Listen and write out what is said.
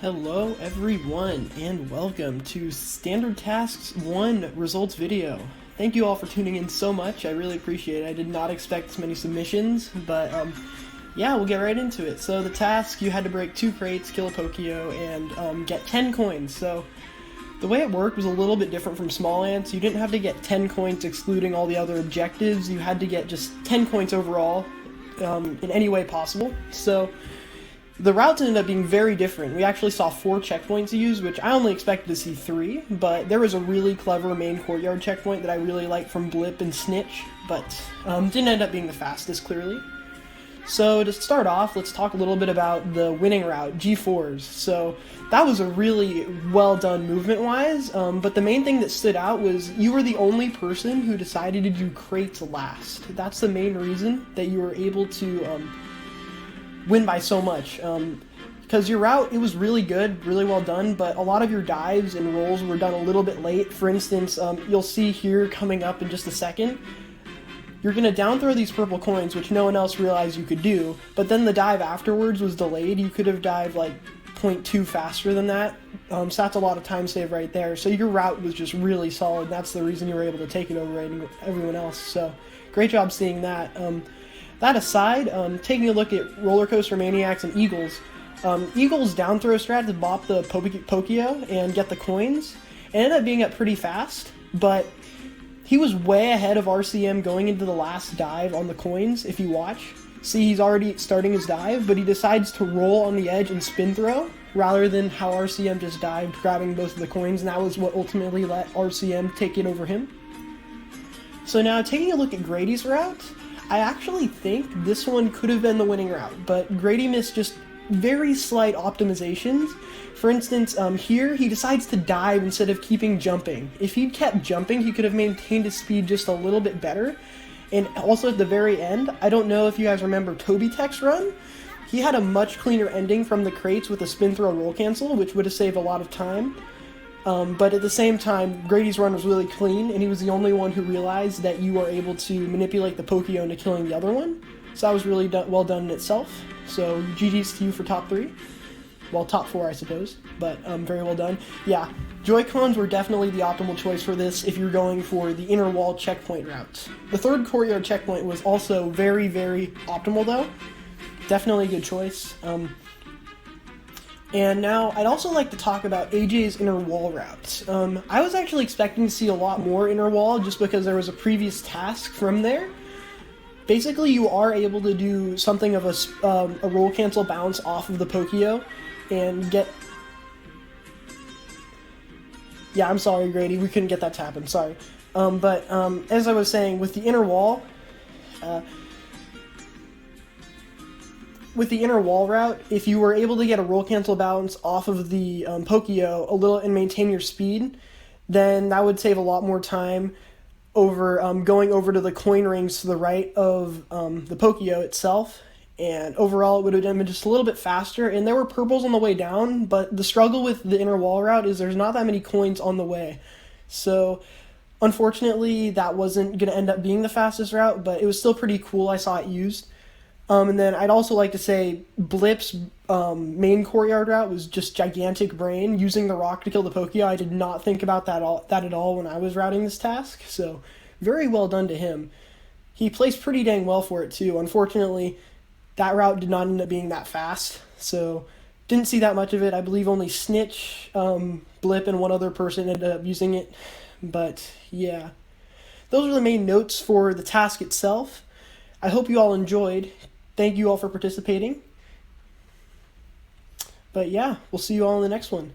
Hello everyone, and welcome to Standard Tasks 1 results video. Thank you all for tuning in so much, I really appreciate it. I did not expect this many submissions, but yeah, we'll get right into it. So the task, you had to break 2 crates, kill a Pokio, and get 10 coins. So the way it worked was a little bit different from Small Ants. You didn't have to get 10 coins excluding all the other objectives, you had to get just 10 coins overall in any way possible. So the routes ended up being very different. We actually saw 4 checkpoints to use, which I only expected to see 3, but there was a really clever main courtyard checkpoint that I really liked from Blip and Snitch, but didn't end up being the fastest, clearly. So to start off, let's talk a little bit about the winning route, G4s. So that was a really well done movement-wise, but the main thing that stood out was you were the only person who decided to do crates last. That's the main reason that you were able to win by so much, because your route, it was really good, really well done, but a lot of your dives and rolls were done a little bit late. For instance, you'll see here coming up in just a second, you're going to down throw these purple coins, which no one else realized you could do, but then the dive afterwards was delayed. You could have dived like 0.2 faster than that. So that's a lot of time save right there. So your route was just really solid. That's the reason you were able to take it over everyone else. So great job seeing that. That aside, taking a look at Roller Coaster Maniacs and Eagles. Eagles' down throw strat to bop the Pokio and get the coins. It ended up being up pretty fast, but he was way ahead of RCM going into the last dive on the coins, if you watch. See, he's already starting his dive, but he decides to roll on the edge and spin throw, rather than how RCM just dived, grabbing both of the coins, and that was what ultimately let RCM take it over him. So now, taking a look at Grady's route, I actually think this one could have been the winning route, but Grady missed just very slight optimizations. For instance, here, he decides to dive instead of keeping jumping. If he'd kept jumping, he could have maintained his speed just a little bit better. And also at the very end, I don't know if you guys remember Toby Tech's run. He had a much cleaner ending from the crates with a spin throw roll cancel, which would have saved a lot of time. But at the same time, Grady's run was really clean, and he was the only one who realized that you are able to manipulate the Pokio into killing the other one. So that was really well done in itself. So GG's to you for top 3. Well, top 4, I suppose, but very well done. Yeah, Joy-Cons were definitely the optimal choice for this if you're going for the inner wall checkpoint route. The third courtyard checkpoint was also very, very optimal, though. Definitely a good choice. And now, I'd also like to talk about AJ's inner wall route. I was actually expecting to see a lot more inner wall just because there was a previous task from there. Basically, you are able to do something of a roll cancel bounce off of the Pokio and get... Yeah, I'm sorry, Grady, we couldn't get that to happen, sorry. But as I was saying, with the inner wall... with the inner wall route, if you were able to get a roll cancel bounce off of the Pokio a little and maintain your speed, then that would save a lot more time over going over to the coin rings to the right of the Pokio itself. And overall, it would have been just a little bit faster. And there were purples on the way down, but the struggle with the inner wall route is there's not that many coins on the way. So, unfortunately, that wasn't going to end up being the fastest route, but it was still pretty cool. I saw it used. And then I'd also like to say Blip's main courtyard route was just gigantic brain, using the rock to kill the Pokio. I did not think about that at all when I was routing this task, so very well done to him. He placed pretty dang well for it, too. Unfortunately, that route did not end up being that fast, so didn't see that much of it. I believe only Snitch, Blip, and one other person ended up using it, but yeah. Those are the main notes for the task itself. I hope you all enjoyed. Thank you all for participating. But yeah, we'll see you all in the next one.